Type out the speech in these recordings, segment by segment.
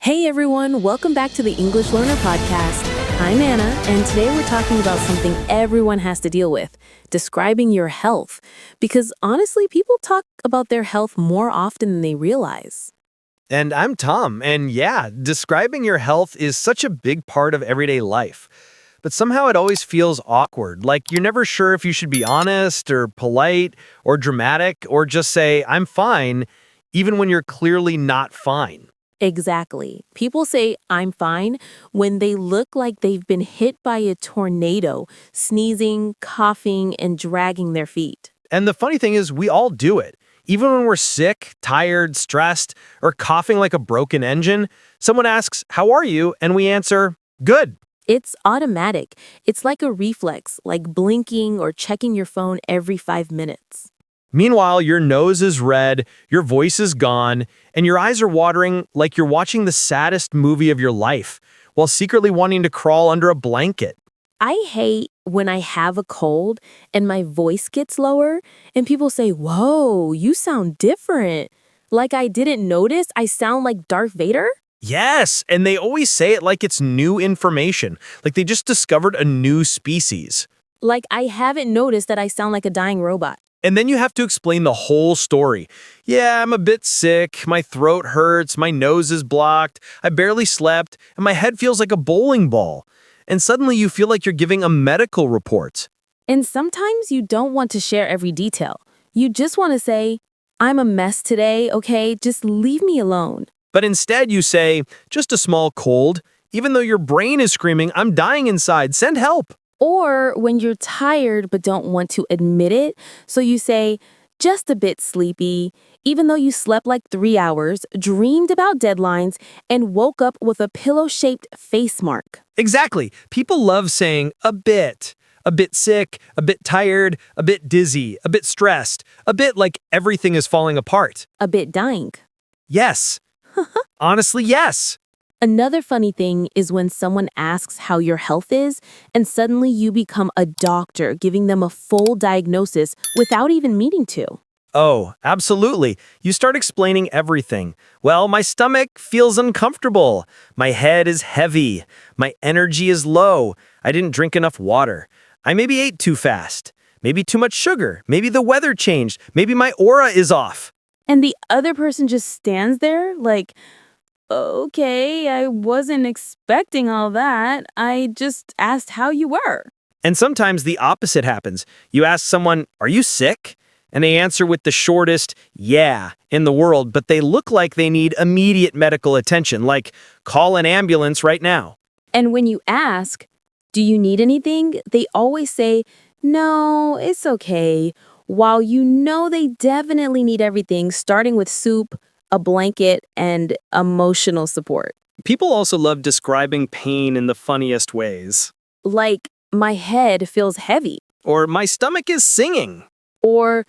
Hey everyone, welcome back to the English Learner Podcast. I'm Anna, and today we're talking about something everyone has to deal with, describing your health. Because honestly, people talk about their health more often than they realize. And I'm Tom, and yeah, describing your health is such a big part of everyday life. But somehow it always feels awkward, like you're never sure if you should be honest or polite or dramatic or just say, I'm fine, even when you're clearly not fine. Exactly. People say, I'm fine, when they look like they've been hit by a tornado, sneezing, coughing, and dragging their feet. And the funny thing is, we all do it. Even when we're sick, tired, stressed, or coughing like a broken engine, someone asks, How are you? And we answer, Good. It's automatic. It's like a reflex, like blinking or checking your phone every 5 minutes. Meanwhile, your nose is red, your voice is gone, and your eyes are watering like you're watching the saddest movie of your life, while secretly wanting to crawl under a blanket. I hate when I have a cold and my voice gets lower and people say, Whoa, you sound different. Like I didn't notice I sound like Darth Vader? Yes, and they always say it like it's new information, like they just discovered a new species. Like I haven't noticed that I sound like a dying robot. And then you have to explain the whole story. Yeah, I'm a bit sick, my throat hurts, my nose is blocked, I barely slept, and my head feels like a bowling ball. And suddenly you feel like you're giving a medical report. And sometimes you don't want to share every detail. You just want to say, I'm a mess today, okay? Just leave me alone. But instead you say, just a small cold, even though your brain is screaming, I'm dying inside, send help. Or when you're tired but don't want to admit it, so you say, just a bit sleepy, even though you slept like 3 hours, dreamed about deadlines, and woke up with a pillow-shaped face mark. Exactly. People love saying a bit. A bit sick, a bit tired, a bit dizzy, a bit stressed, a bit like everything is falling apart. A bit dying. Yes. Honestly, yes. Another funny thing is when someone asks how your health is, and suddenly you become a doctor giving them a full diagnosis without even meaning to. Oh, absolutely. You start explaining everything. Well, my stomach feels uncomfortable. My head is heavy. My energy is low. I didn't drink enough water. I maybe ate too fast. Maybe too much sugar. Maybe the weather changed. Maybe my aura is off. And the other person just stands there like, okay, I wasn't expecting all that. I just asked how you were. And sometimes the opposite happens. You ask someone, Are you sick? And they answer with the shortest, yeah, in the world, but they look like they need immediate medical attention, like, call an ambulance right now. And when you ask, do you need anything? They always say, no, it's okay. While you know they definitely need everything, starting with soup, a blanket, and emotional support. People also love describing pain in the funniest ways. Like, my head feels heavy, Or, my stomach is singing. or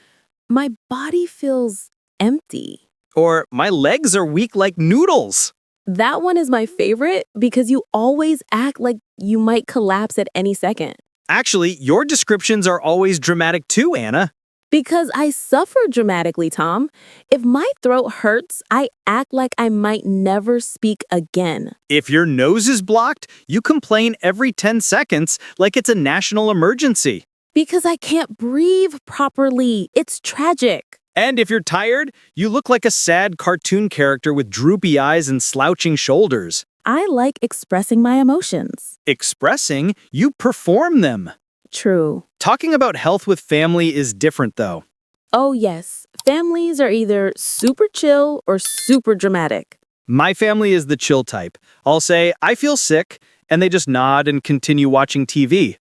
my body feels empty. Or, my legs are weak like noodles. That one is my favorite because you always act like you might collapse at any second. Actually, your descriptions are always dramatic too, Anna. Because I suffer dramatically, Tom. If my throat hurts, I act like I might never speak again. If your nose is blocked, you complain every 10 seconds like it's a national emergency. Because I can't breathe properly. It's tragic. And if you're tired, you look like a sad cartoon character with droopy eyes and slouching shoulders. I like expressing my emotions. Expressing, you perform them. True. Talking about health with family is different, though. Oh, yes. Families are either super chill or super dramatic. My family is the chill type. I'll say, I feel sick, and they just nod and continue watching TV.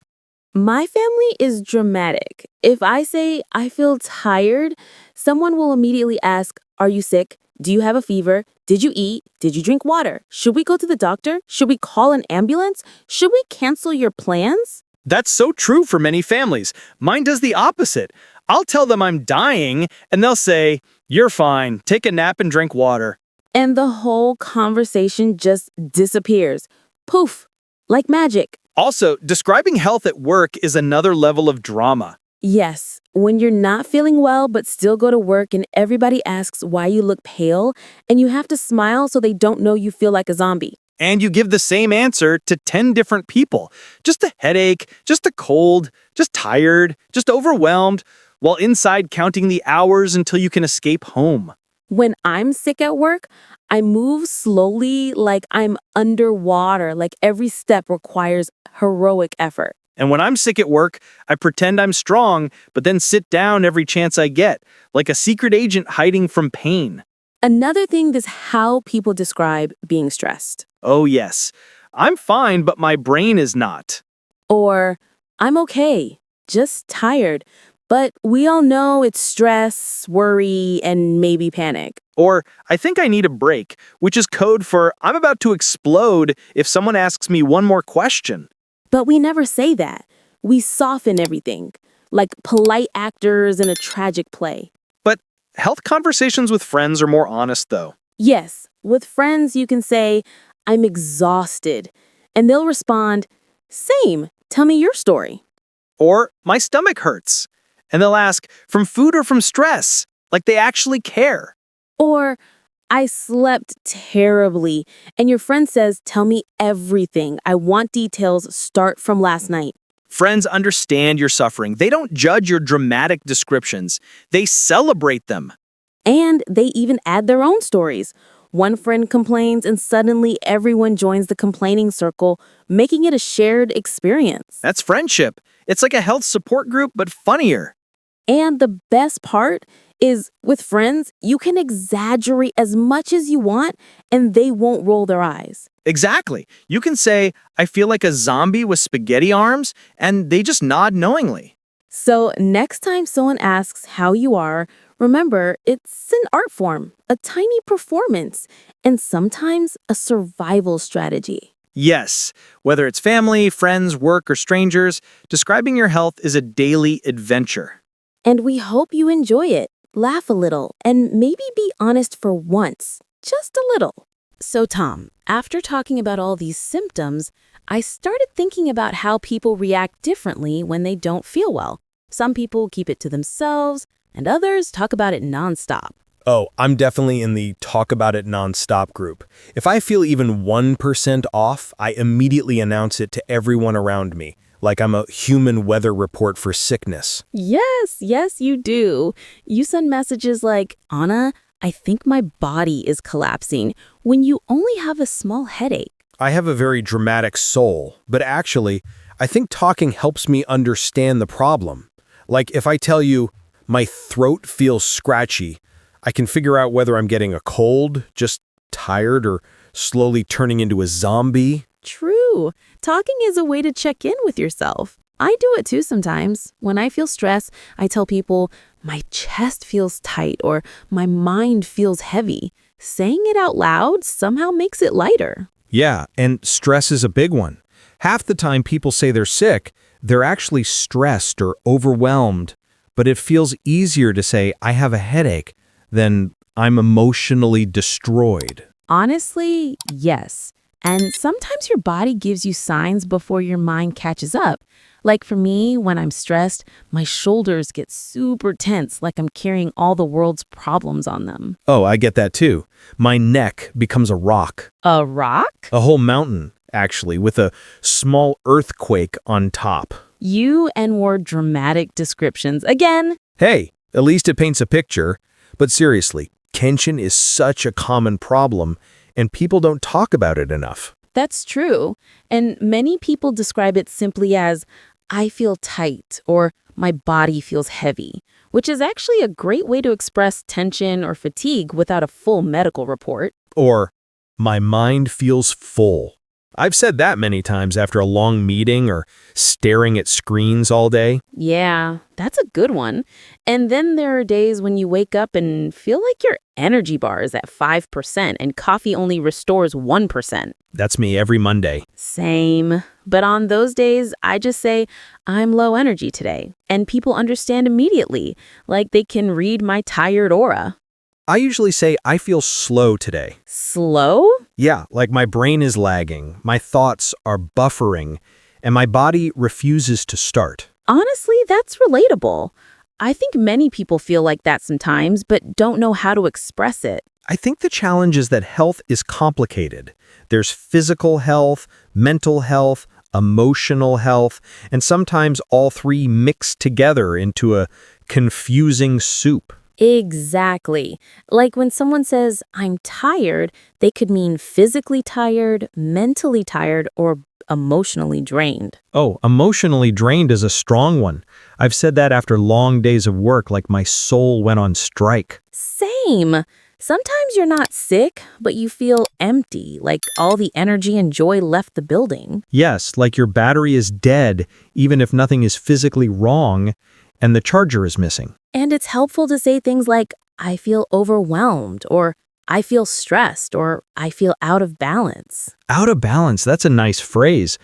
My family is dramatic. If I say I feel tired, someone will immediately ask, Are you sick? Do you have a fever? Did you eat? Did you drink water? Should we go to the doctor? Should we call an ambulance? Should we cancel your plans? That's so true for many families. Mine does the opposite. I'll tell them I'm dying, and they'll say, You're fine. Take a nap and drink water. And the whole conversation just disappears. Poof, like magic. Also, describing health at work is another level of drama. Yes, when you're not feeling well but still go to work and everybody asks why you look pale, and you have to smile so they don't know you feel like a zombie. And you give the same answer to 10 different people. Just a headache, just a cold, just tired, just overwhelmed, while inside counting the hours until you can escape home. When I'm sick at work, I move slowly like I'm underwater, like every step requires heroic effort. And when I'm sick at work, I pretend I'm strong, but then sit down every chance I get, like a secret agent hiding from pain. Another thing is how people describe being stressed. Oh, yes. I'm fine, but my brain is not. Or, I'm okay, just tired. But we all know it's stress, worry, and maybe panic. Or, I think I need a break, which is code for I'm about to explode if someone asks me one more question. But we never say that. We soften everything, like polite actors in a tragic play. But health conversations with friends are more honest, though. Yes, with friends, you can say, I'm exhausted. And they'll respond, same, tell me your story. Or, my stomach hurts. And they'll ask, from food or from stress? Like they actually care. Or, I slept terribly. And your friend says, tell me everything. I want details, start from last night. Friends understand your suffering. They don't judge your dramatic descriptions. They celebrate them. And they even add their own stories. One friend complains, and suddenly everyone joins the complaining circle, making it a shared experience. That's friendship. It's like a health support group, but funnier. And the best part is with friends, you can exaggerate as much as you want, and they won't roll their eyes. Exactly. You can say, I feel like a zombie with spaghetti arms, and they just nod knowingly. So next time someone asks how you are, remember it's an art form, a tiny performance, and sometimes a survival strategy. Yes, whether it's family, friends, work, or strangers, describing your health is a daily adventure. And we hope you enjoy it, laugh a little, and maybe be honest for once, just a little. So Tom, after talking about all these symptoms, I started thinking about how people react differently when they don't feel well. Some people keep it to themselves, and others talk about it nonstop. Oh, I'm definitely in the talk about it nonstop group. If I feel even 1% off, I immediately announce it to everyone around me, like I'm a human weather report for sickness. Yes, you do. You send messages like, Anna, I think my body is collapsing, when you only have a small headache. I have a very dramatic soul, but actually, I think talking helps me understand the problem. Like if I tell you, my throat feels scratchy, I can figure out whether I'm getting a cold, just tired, or slowly turning into a zombie. True. Talking is a way to check in with yourself. I do it too sometimes. When I feel stress, I tell people, my chest feels tight or my mind feels heavy. Saying it out loud somehow makes it lighter. Yeah, and stress is a big one. Half the time people say they're sick, they're actually stressed or overwhelmed. But it feels easier to say, I have a headache, than I'm emotionally destroyed. Honestly, yes. And sometimes your body gives you signs before your mind catches up. Like for me, when I'm stressed, my shoulders get super tense, like I'm carrying all the world's problems on them. Oh, I get that too. My neck becomes a rock. A rock? A whole mountain, actually, with a small earthquake on top. You and more dramatic descriptions again. Hey, at least it paints a picture. But seriously, tension is such a common problem, and people don't talk about it enough. That's true. And many people describe it simply as, I feel tight or my body feels heavy, which is actually a great way to express tension or fatigue without a full medical report. Or, my mind feels full. I've said that many times after a long meeting or staring at screens all day. Yeah, that's a good one. And then there are days when you wake up and feel like your energy bar is at 5% and coffee only restores 1%. That's me every Monday. Same. But on those days, I just say, I'm low energy today. And people understand immediately, like they can read my tired aura. I usually say I feel slow today. Slow? Yeah, like my brain is lagging, my thoughts are buffering, and my body refuses to start. Honestly, that's relatable. I think many people feel like that sometimes, but don't know how to express it. I think the challenge is that health is complicated. There's physical health, mental health, emotional health, and sometimes all three mixed together into a confusing soup. Exactly. Like when someone says, I'm tired, they could mean physically tired, mentally tired, or emotionally drained. Oh, emotionally drained is a strong one. I've said that after long days of work, like my soul went on strike. Same. Sometimes you're not sick, but you feel empty, like all the energy and joy left the building. Yes, like your battery is dead, even if nothing is physically wrong, and the charger is missing. And it's helpful to say things like, I feel overwhelmed, or I feel stressed, or I feel out of balance. Out of balance, that's a nice phrase.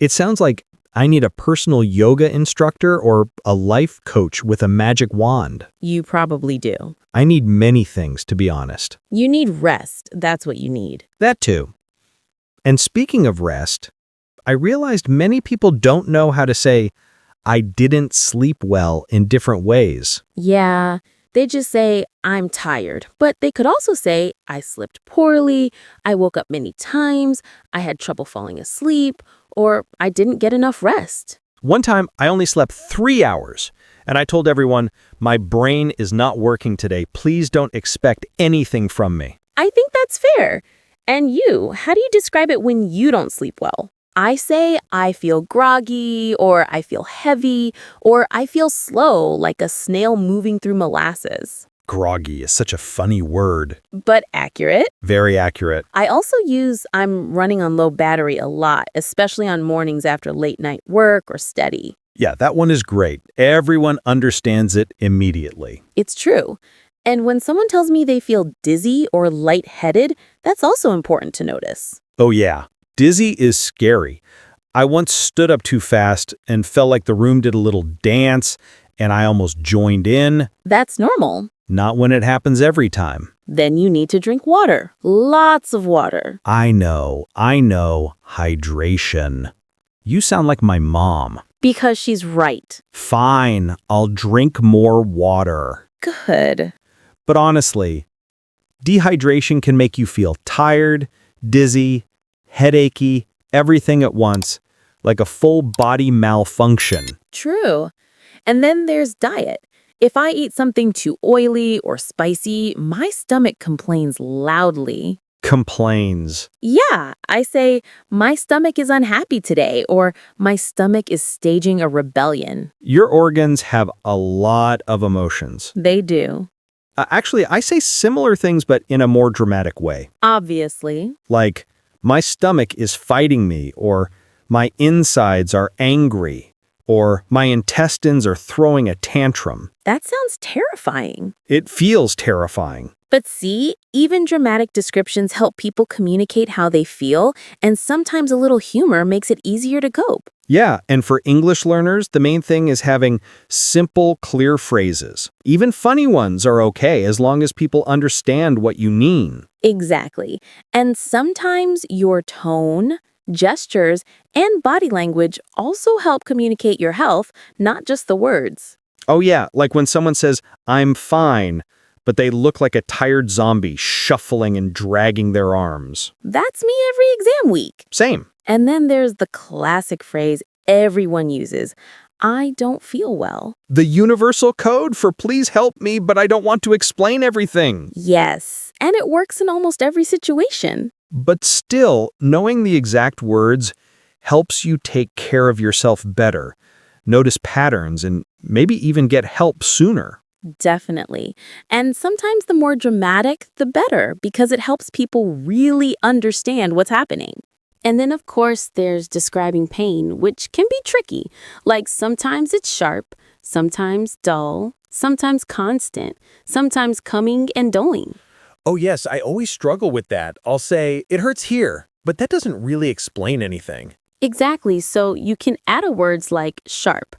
It sounds like I need a personal yoga instructor or a life coach with a magic wand. You probably do. I need many things, to be honest. You need rest. That's what you need. That too. And speaking of rest, I realized many people don't know how to say, I didn't sleep well in different ways. Yeah, they just say, I'm tired. But they could also say, I slept poorly, I woke up many times, I had trouble falling asleep, or I didn't get enough rest. One time, I only slept 3 hours, and I told everyone, my brain is not working today. Please don't expect anything from me. I think that's fair. And you, how do you describe it when you don't sleep well? I say I feel groggy, or I feel heavy, or I feel slow, like a snail moving through molasses. Groggy is such a funny word. But accurate. Very accurate. I also use I'm running on low battery a lot, especially on mornings after late night work or study. Yeah, that one is great. Everyone understands it immediately. It's true. And when someone tells me they feel dizzy or lightheaded, that's also important to notice. Oh yeah, dizzy is scary. I once stood up too fast and felt like the room did a little dance, and I almost joined in. That's normal. Not when it happens every time. Then you need to drink water. Lots of water. I know. Hydration. You sound like my mom. Because she's right. Fine, I'll drink more water. Good. But honestly, dehydration can make you feel tired, dizzy, headachy, everything at once, like a full body malfunction. True. And then there's diet. If I eat something too oily or spicy, my stomach complains loudly. Complains. Yeah, I say, my stomach is unhappy today, or my stomach is staging a rebellion. Your organs have a lot of emotions. They do. Actually, I say similar things, but in a more dramatic way. Obviously. Like, my stomach is fighting me, or my insides are angry, or my intestines are throwing a tantrum. That sounds terrifying. It feels terrifying. But see, even dramatic descriptions help people communicate how they feel, and sometimes a little humor makes it easier to cope. Yeah, and for English learners, the main thing is having simple, clear phrases. Even funny ones are okay as long as people understand what you mean. Exactly. And sometimes your tone, gestures, and body language also help communicate your health, not just the words. Oh yeah, like when someone says, I'm fine, but they look like a tired zombie shuffling and dragging their arms. That's me every exam week. Same. And then there's the classic phrase everyone uses, I don't feel well. The universal code for please help me, but I don't want to explain everything. Yes, and it works in almost every situation. But still, knowing the exact words helps you take care of yourself better, notice patterns, and maybe even get help sooner. Definitely. And sometimes the more dramatic, the better, because it helps people really understand what's happening. And then, of course, there's describing pain, which can be tricky. Like sometimes it's sharp, sometimes dull, sometimes constant, sometimes coming and going. Oh yes, I always struggle with that. I'll say, it hurts here, but that doesn't really explain anything. Exactly. So you can add words like sharp,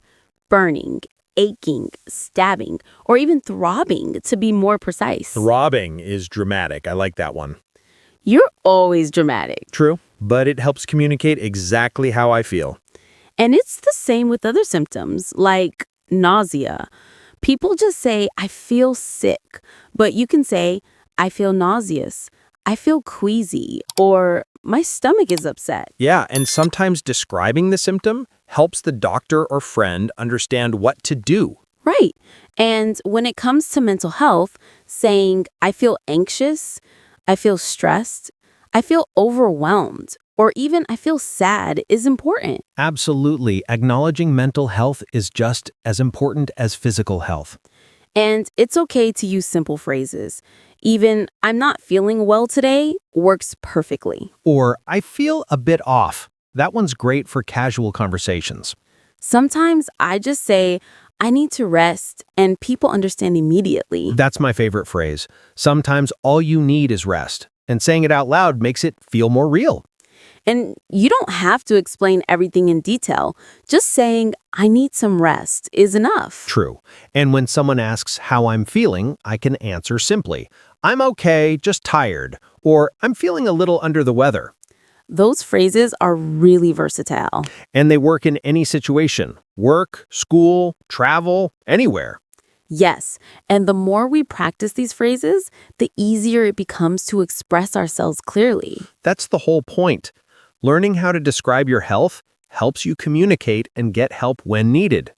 burning, aching, stabbing, or even throbbing to be more precise. Throbbing is dramatic. I like that one. You're always dramatic. True, but it helps communicate exactly how I feel. And it's the same with other symptoms like nausea. People just say, I feel sick, but you can say, I feel nauseous, I feel queasy, or my stomach is upset. Yeah, and sometimes describing the symptom helps the doctor or friend understand what to do. Right. And when it comes to mental health, saying, I feel anxious, I feel stressed, I feel overwhelmed, or even I feel sad is important. Absolutely. Acknowledging mental health is just as important as physical health. And it's okay to use simple phrases. Even, I'm not feeling well today works perfectly. Or, I feel a bit off. That one's great for casual conversations. Sometimes I just say, I need to rest, and people understand immediately. That's my favorite phrase. Sometimes all you need is rest, and saying it out loud makes it feel more real. And you don't have to explain everything in detail. Just saying, I need some rest is enough. True. And when someone asks how I'm feeling, I can answer simply, I'm okay, just tired, or I'm feeling a little under the weather. Those phrases are really versatile. And they work in any situation, work, school, travel, anywhere. Yes, and the more we practice these phrases, the easier it becomes to express ourselves clearly. That's the whole point. Learning how to describe your health helps you communicate and get help when needed.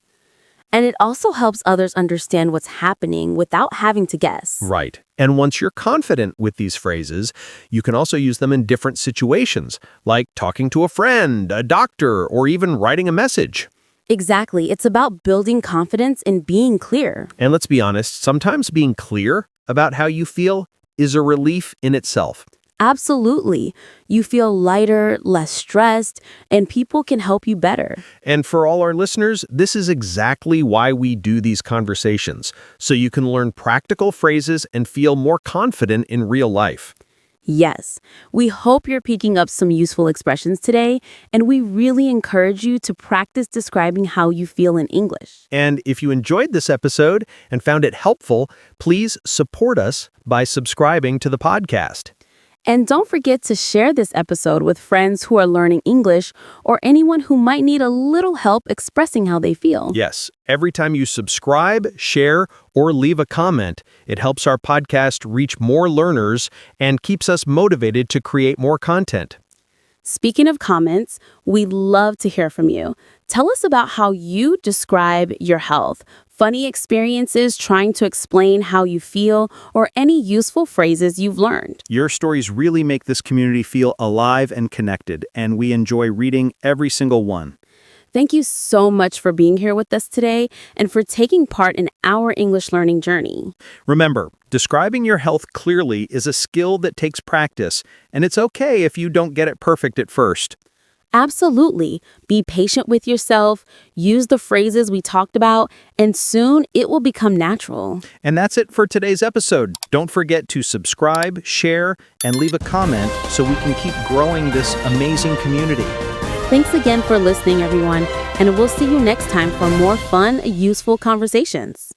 And it also helps others understand what's happening without having to guess. Right. And once you're confident with these phrases, you can also use them in different situations, like talking to a friend, a doctor, or even writing a message. Exactly. It's about building confidence and being clear. And let's be honest, sometimes being clear about how you feel is a relief in itself. Absolutely. You feel lighter, less stressed, and people can help you better. And for all our listeners, this is exactly why we do these conversations, so you can learn practical phrases and feel more confident in real life. Yes, we hope you're picking up some useful expressions today, and we really encourage you to practice describing how you feel in English. And if you enjoyed this episode and found it helpful, please support us by subscribing to the podcast. And don't forget to share this episode with friends who are learning English or anyone who might need a little help expressing how they feel. Yes, every time you subscribe, share, or leave a comment, it helps our podcast reach more learners and keeps us motivated to create more content. Speaking of comments, we'd love to hear from you. Tell us about how you describe your health, funny experiences trying to explain how you feel, or any useful phrases you've learned. Your stories really make this community feel alive and connected, and we enjoy reading every single one. Thank you so much for being here with us today and for taking part in our English learning journey. Remember, describing your health clearly is a skill that takes practice, and it's okay if you don't get it perfect at first. Absolutely. Be patient with yourself, use the phrases we talked about, and soon it will become natural. And that's it for today's episode. Don't forget to subscribe, share, and leave a comment so we can keep growing this amazing community. Thanks again for listening, everyone, and we'll see you next time for more fun, useful conversations.